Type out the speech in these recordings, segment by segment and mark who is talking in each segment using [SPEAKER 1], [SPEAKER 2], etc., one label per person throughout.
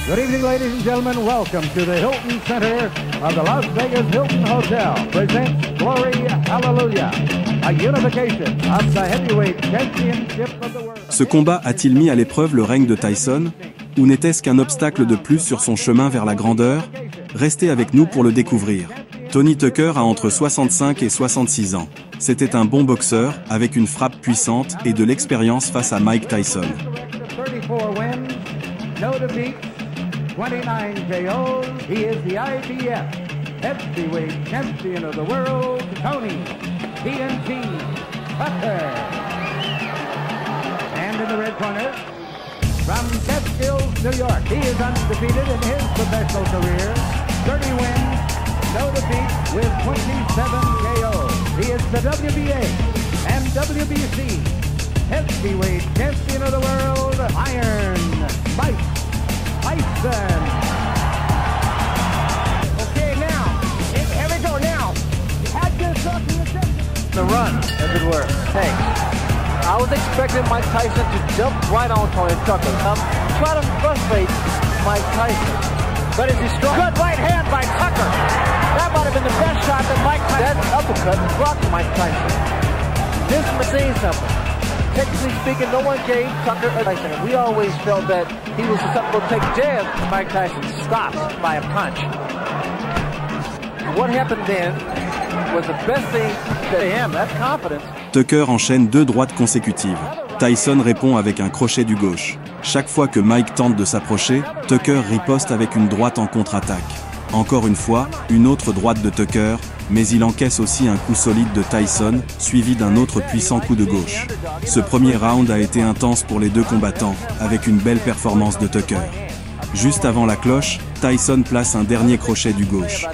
[SPEAKER 1] Good evening, ladies and gentlemen. Welcome to the Hilton Center of the Las Vegas Hilton Hotel. Presents Glory Hallelujah, a unification of the heavyweight championship of the world.
[SPEAKER 2] Ce combat a-t-il mis à l'épreuve le règne de Tyson? Ou n'était-ce qu'un obstacle de plus sur son chemin vers la grandeur? Restez avec nous pour le découvrir. Tony Tucker a entre 65 et 66 ans. C'était un bon boxeur, avec une frappe puissante et de l'expérience face à Mike Tyson.
[SPEAKER 1] 29 KOs. He is the IBF heavyweight champion of the world, Tony TNT Tucker. And in the red corner, from Catskills, New York, he is undefeated in his professional career. 30 wins, no defeat, with 27 KOs. He is the WBA and WBC heavyweight champion of the world, Iron Mike Tyson. Okay, now, here we go now. Had this up in the run, as it were. Thanks. I was expecting Mike Tyson to jump right on Tony Tucker. Try to frustrate Mike Tyson. But is he strong? Good right hand by Tucker. That might have been the best shot that Mike Tyson. That uppercut blocked Mike Tyson. This must say something. Technically speaking, no one gave Tucker a Tyson. We always felt that he was susceptible to take jabs. Mike Tyson stopped by a punch. What happened then was the best thing to him. That's confidence.
[SPEAKER 2] Tucker enchaîne 2 droites consécutives. Tyson répond avec un crochet du gauche. Chaque fois que Mike tente de s'approcher, Tucker riposte avec une droite en contre-attaque. Encore une fois, une autre droite de Tucker, mais il encaisse aussi un coup solide de Tyson, suivi d'un autre puissant coup de gauche. Ce premier round a été intense pour les deux combattants, avec une belle performance de Tucker. Juste avant la cloche, Tyson place un dernier crochet du gauche.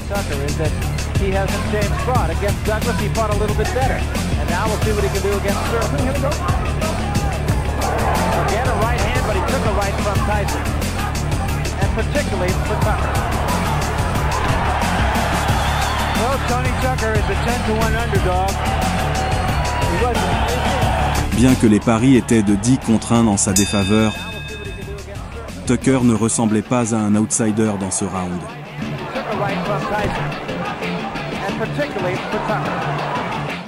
[SPEAKER 2] Bien que les paris étaient de 10 contre 1 en sa défaveur, Tucker ne ressemblait pas à un outsider dans ce round.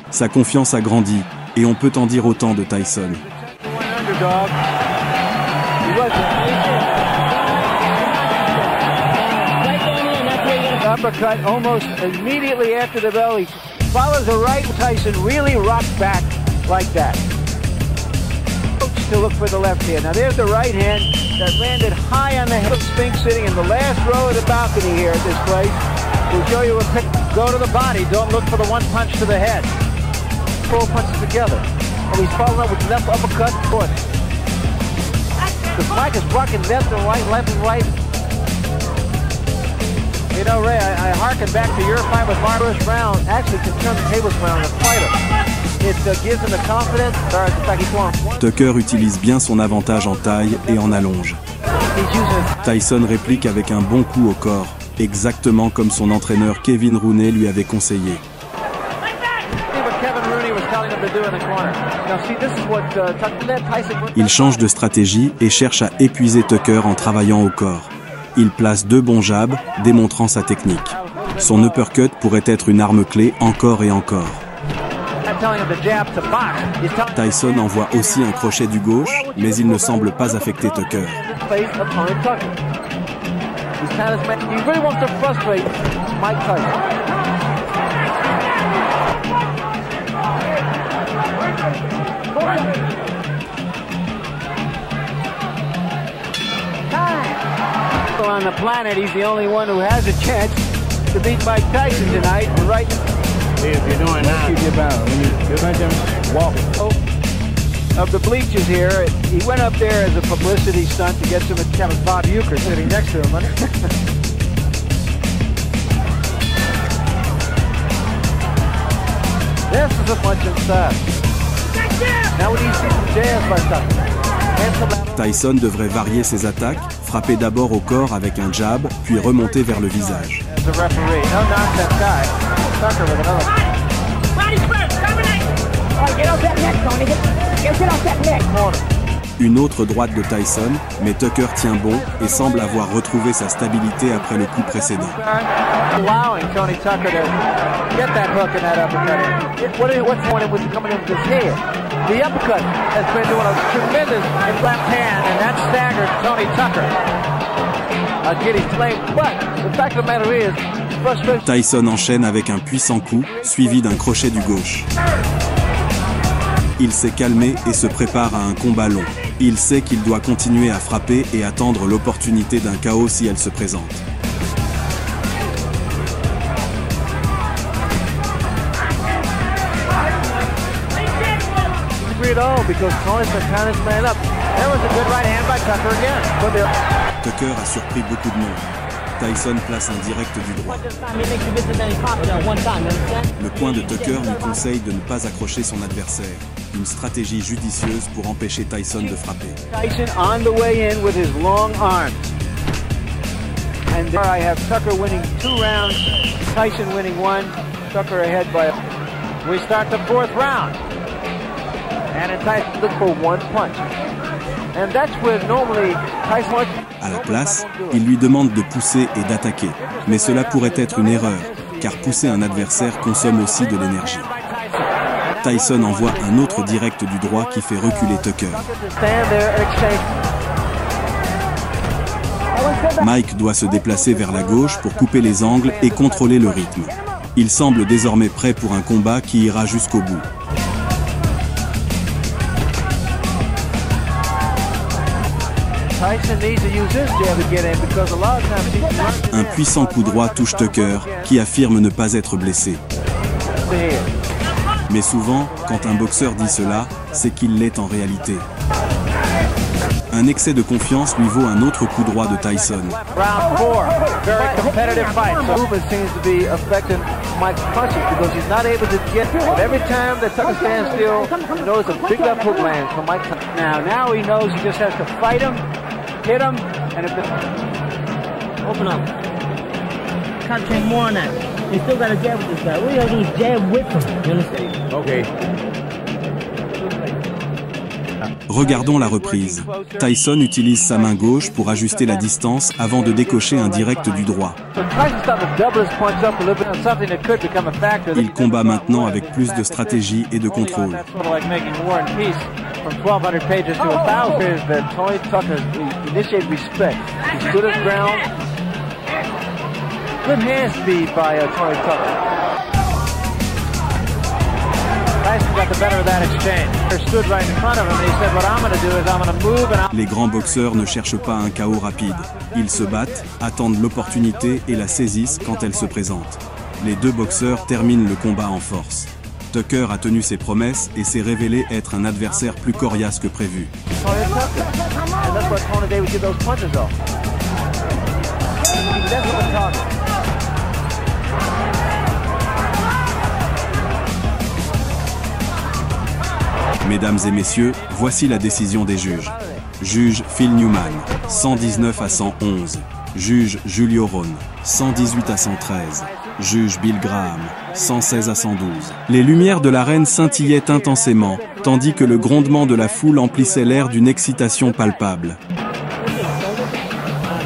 [SPEAKER 2] Sa confiance a grandi, et on peut en dire autant de Tyson.
[SPEAKER 1] Uppercut almost immediately after the bell. He follows the right. Tyson really rocked back like that. To look for the left hand. Now there's the right hand that landed high on the head of Spinks sitting in the last row of the balcony here at this place. We'll show you a pick. Go to the body. Don't look for the one punch to the head. Full punches together. And he's following up with left uppercut foot. The Mike is blocking left and right, left and right. You know, Ray, I harken back to your fight with Marcus Brown. Actually, can turn the tables around and fight him. It gives him the confidence.
[SPEAKER 2] Tucker utilise bien son avantage en taille et en allonge. Tyson réplique avec un bon coup au corps, exactement comme son entraîneur Kevin Rooney lui avait conseillé. Il change de stratégie et cherche à épuiser Tucker en travaillant au corps. Il place 2 bons jabs, démontrant sa technique. Son uppercut pourrait être une arme clé encore et encore. Tyson envoie aussi un crochet du gauche, mais il ne semble pas affecter Tucker.
[SPEAKER 1] On the planet, he's the only one who has a chance to beat Mike Tyson tonight. Right?
[SPEAKER 3] See if you're doing that.
[SPEAKER 1] Keep your balance. When you mention walking. Of the bleachers here, he went up there as a publicity stunt to get some. That was Bob Uecker sitting next to him. This is a punch and stuff. Now we need to see some jabs by Tucker.
[SPEAKER 2] Tyson devrait varier ses attaques, frapper d'abord au corps avec un jab, puis remonter vers le visage. Une autre droite de Tyson, mais Tucker tient bon et semble avoir retrouvé sa stabilité après le coup précédent.
[SPEAKER 1] Allowing Tony Tucker to get that hook and that uppercut. What's coming into his head? The uppercut has been doing a tremendous left hand, and that staggered Tony Tucker. Getting flamed, but the fact of the matter is, frustration.
[SPEAKER 2] Tyson enchaîne avec un puissant coup, suivi d'un crochet du gauche. Il s'est calmé et se prépare à un combat long. Il sait qu'il doit continuer à frapper et attendre l'opportunité d'un KO si elle se présente. Tucker a surpris beaucoup de monde. Tyson place un direct du droit. Le point de Tucker lui conseille de ne pas accrocher son adversaire. Une stratégie judicieuse pour empêcher Tyson de frapper.
[SPEAKER 1] Tyson on the way in with his long arms. And there I have Tucker winning 2 rounds, Tyson winning 1, Tucker ahead by. We start the 4th round. And Tyson look for 1 punch. And that's where normally Tyson.
[SPEAKER 2] À la place, il lui demande de pousser et d'attaquer. Mais cela pourrait être une erreur, car pousser un adversaire consomme aussi de l'énergie. Tyson envoie un autre direct du droit qui fait reculer Tucker. Mike doit se déplacer vers la gauche pour couper les angles et contrôler le rythme. Il semble désormais prêt pour un combat qui ira jusqu'au bout. Un puissant coup droit touche Tucker, qui affirme ne pas être blessé. Mais souvent, quand un boxeur dit cela, c'est qu'il l'est en réalité. Un excès de confiance lui vaut un autre coup droit de Tyson.
[SPEAKER 1] Hit him, and if open up. Can't take more on that. You still got to jab with this guy. What are you going to jab with him? You understand? Okay.
[SPEAKER 2] Regardons la reprise. Tyson utilise sa main gauche pour ajuster la distance avant de décocher un direct du droit. Il combat maintenant avec plus de stratégie et de contrôle.
[SPEAKER 1] From 1,200 pages to 1,000 is that Tony Tucker initiated respect. He stood his ground. Good hand speed by Tony Tucker. Tyson got the better of that exchange. He stood right in front of him and he said, what I'm going to do is I'm going to move and
[SPEAKER 2] Les grands boxeurs ne cherchent pas un KO rapide. Ils se battent, attendent l'opportunité et la saisissent quand elle se présente. Les deux boxeurs terminent le combat en force. Tucker a tenu ses promesses et s'est révélé être un adversaire plus coriace que prévu. Mesdames et messieurs, voici la décision des juges. Juge Phil Newman, 119 à 111. Juge Julio Rone, 118 à 113. Juge Bill Graham, 116 à 112. Les lumières de l'arène scintillaient intensément, tandis que le grondement de la foule emplissait l'air d'une excitation palpable.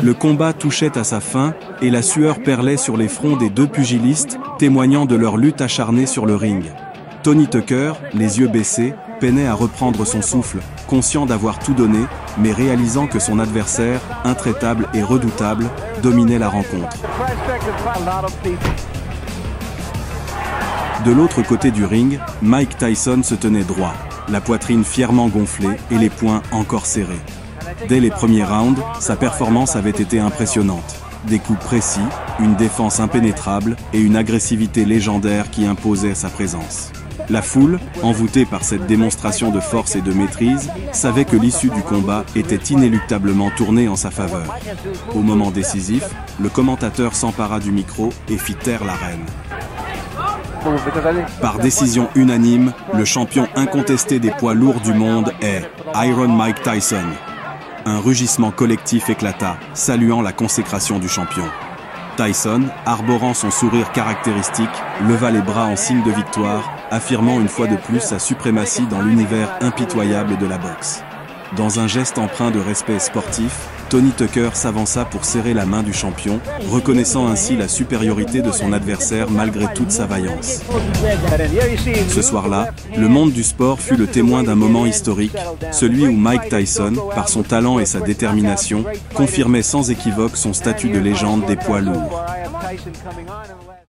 [SPEAKER 2] Le combat touchait à sa fin, et la sueur perlait sur les fronts des deux pugilistes, témoignant de leur lutte acharnée sur le ring. Tony Tucker, les yeux baissés, peinait à reprendre son souffle, conscient d'avoir tout donné, mais réalisant que son adversaire, intraitable et redoutable, dominait la rencontre. De l'autre côté du ring, Mike Tyson se tenait droit, la poitrine fièrement gonflée et les poings encore serrés. Dès les premiers rounds, sa performance avait été impressionnante. Des coups précis, une défense impénétrable et une agressivité légendaire qui imposait sa présence. La foule, envoûtée par cette démonstration de force et de maîtrise, savait que l'issue du combat était inéluctablement tournée en sa faveur. Au moment décisif, le commentateur s'empara du micro et fit taire l'arène. Par décision unanime, le champion incontesté des poids lourds du monde est Iron Mike Tyson. Un rugissement collectif éclata, saluant la consécration du champion. Tyson, arborant son sourire caractéristique, leva les bras en signe de victoire, affirmant une fois de plus sa suprématie dans l'univers impitoyable de la boxe. Dans un geste empreint de respect sportif, Tony Tucker s'avança pour serrer la main du champion, reconnaissant ainsi la supériorité de son adversaire malgré toute sa vaillance. Ce soir-là, le monde du sport fut le témoin d'un moment historique, celui où Mike Tyson, par son talent et sa détermination, confirmait sans équivoque son statut de légende des poids lourds.